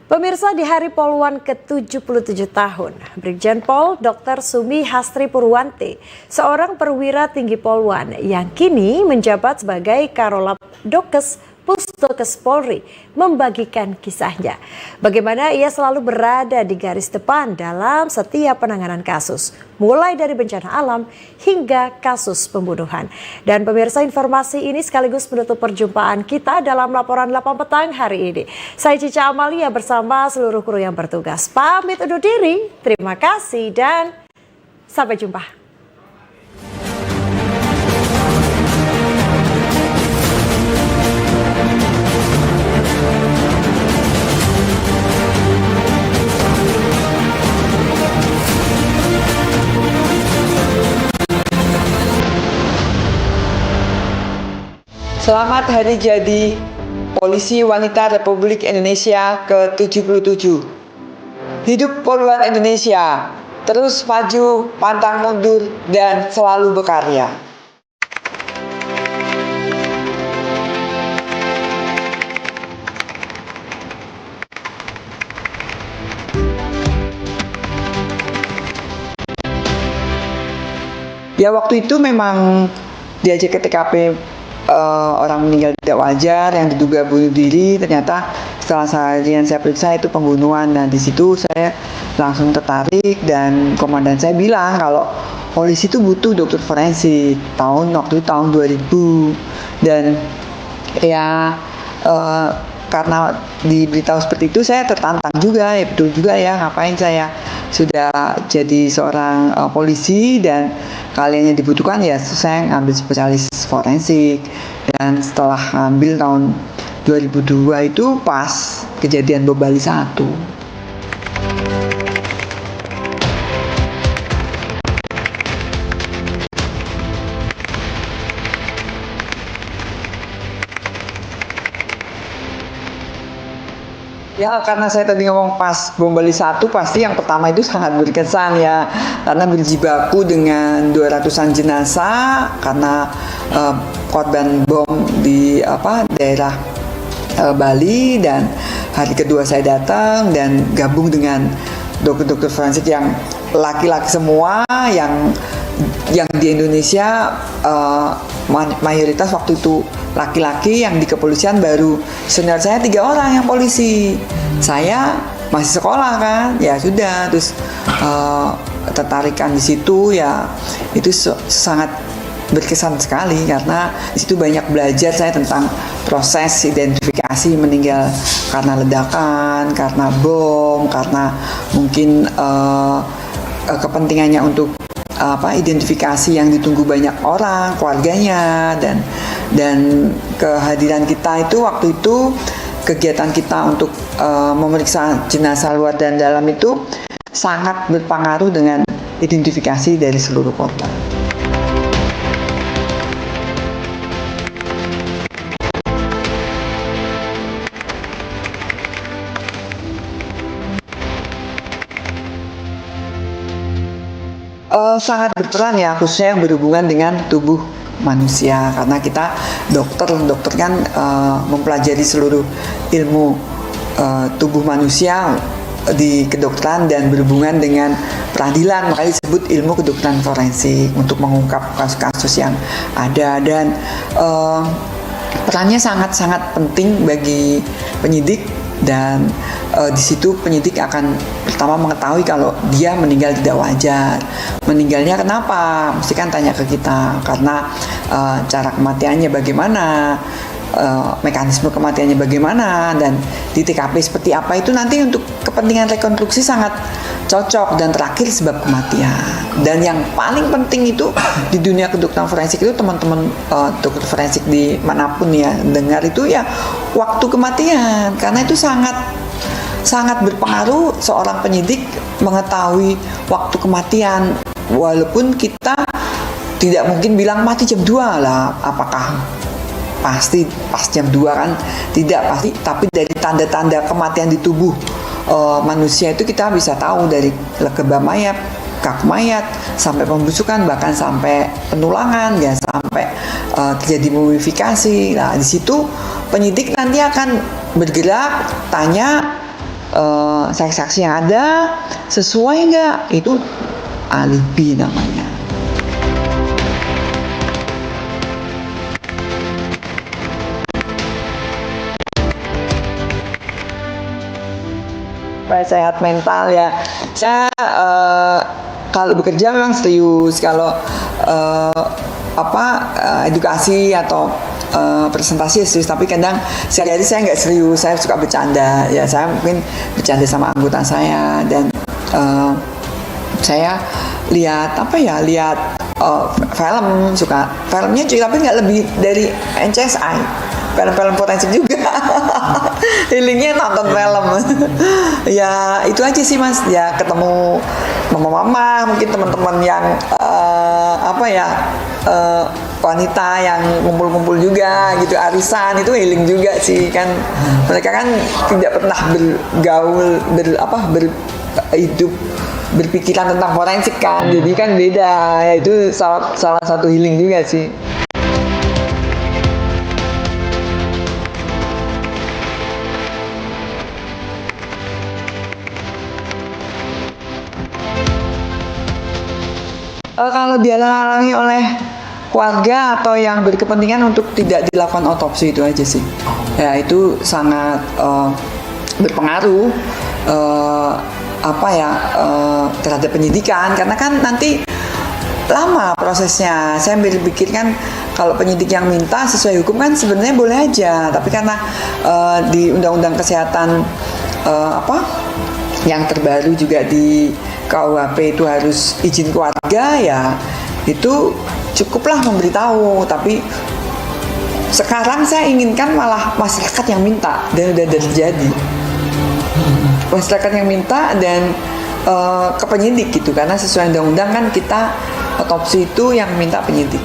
Pemirsa, di Hari Poluan ke-77 tahun, Brigjen Pol Dr. Sumi Hastri Purwanti, seorang perwira tinggi Poluan yang kini menjabat sebagai Karolap Dokes Pusdokes Polri, membagikan kisahnya. Bagaimana ia selalu berada di garis depan dalam setiap penanganan kasus, mulai dari bencana alam hingga kasus pembunuhan. Dan pemirsa, informasi ini sekaligus menutup perjumpaan kita dalam laporan 8 petang hari ini. Saya Cica Amalia bersama seluruh kru yang bertugas pamit undur diri. Terima kasih dan sampai jumpa. Selamat Hari Jadi Polisi Wanita Republik Indonesia ke-77. Hidup Poluan Indonesia, terus maju, pantang mundur, dan selalu berkarya. Ya, waktu itu memang diajak ke TKP orang meninggal tidak wajar yang diduga bunuh diri. Ternyata setelah saya periksa itu pembunuhan. Dan di situ saya langsung tertarik dan komandan saya bilang kalau polisi itu butuh dokter forensik. Waktu itu tahun 2000. Dan ya karena diberitahu seperti itu, saya tertantang juga. Ya betul juga ya, ngapain saya sudah jadi seorang polisi dan kalian yang dibutuhkan, ya saya ngambil spesialis forensik. Dan setelah ngambil tahun 2002 itu pas kejadian bom Bali 1. Ya, karena saya tadi ngomong pas bom Bali 1, pasti yang pertama itu sangat berkesan ya, karena berjibaku dengan 200-an jenazah karena korban bom di daerah Bali. Dan hari kedua saya datang dan gabung dengan dokter-dokter forensik yang laki-laki semua, yang di Indonesia mayoritas waktu itu laki-laki. Yang di kepolisian baru senior saya 3 orang yang polisi. Saya masih sekolah kan, ya sudah, terus tertarikan di situ ya, itu sangat berkesan sekali karena di situ banyak belajar saya tentang proses identifikasi meninggal karena ledakan, karena bom, karena mungkin kepentingannya untuk identifikasi yang ditunggu banyak orang, keluarganya. Dan kehadiran kita itu waktu itu, kegiatan kita untuk memeriksa jenazah luar dan dalam itu sangat berpengaruh dengan identifikasi dari seluruh korban. Sangat berperan ya, khususnya yang berhubungan dengan tubuh manusia, karena kita dokter kan mempelajari seluruh ilmu tubuh manusia di kedokteran dan berhubungan dengan peradilan, makanya disebut ilmu kedokteran forensik untuk mengungkap kasus-kasus yang ada. Dan perannya sangat-sangat penting bagi penyidik. Dan di situ penyidik akan pertama mengetahui kalau dia meninggal tidak wajar. Meninggalnya kenapa? Mesti kan tanya ke kita, karena cara kematiannya bagaimana, mekanisme kematiannya bagaimana, dan di TKP seperti apa, itu nanti untuk kepentingan rekonstruksi sangat cocok. Dan terakhir sebab kematian. Dan yang paling penting itu di dunia kedokteran forensik itu, teman-teman dokter forensik di manapun ya dengar itu ya, waktu kematian, karena itu sangat berpengaruh. Seorang penyidik mengetahui waktu kematian, walaupun kita tidak mungkin bilang mati jam 2 lah, apakah pasti pas jam 2 kan, tidak pasti. Tapi dari tanda-tanda kematian di tubuh manusia itu kita bisa tahu, dari lekeba mayat, kaku mayat, sampai pembusukan, bahkan sampai penulangan, ya sampai terjadi mumifikasi. Nah, di situ penyidik nanti akan bergerak, tanya saksi-saksi yang ada sesuai nggak, itu alibi namanya. Supaya sehat mental ya, saya kalau bekerja memang serius, kalau edukasi atau presentasi serius, tapi kadang sehari-hari saya nggak serius, saya suka bercanda ya, saya mungkin bercanda sama anggota saya, dan saya lihat film, suka filmnya juga, tapi nggak lebih dari NCSI, film-film forensik juga. Healingnya nonton film. Ya itu aja sih Mas, ya ketemu mama-mama, mungkin teman-teman yang wanita yang kumpul-kumpul juga gitu, arisan, itu healing juga sih kan. Mereka kan tidak pernah bergaul, hidup berpikiran tentang forensik kan, jadi kan beda ya, itu salah satu healing juga sih. Kalau dihalang-halangi oleh keluarga atau yang berkepentingan untuk tidak dilakukan otopsi, itu aja sih. Ya itu sangat berpengaruh terhadap penyidikan, karena kan nanti lama prosesnya. Saya berpikir kan kalau penyidik yang minta sesuai hukum kan sebenarnya boleh aja, tapi karena di Undang-Undang Kesehatan yang terbaru juga di KUHP itu harus izin keluarga, ya itu cukuplah memberitahu. Tapi sekarang saya inginkan malah masyarakat yang minta, dan udah terjadi masyarakat yang minta dan ke penyidik gitu, karena sesuai undang-undang kan kita otopsi itu yang minta penyidik.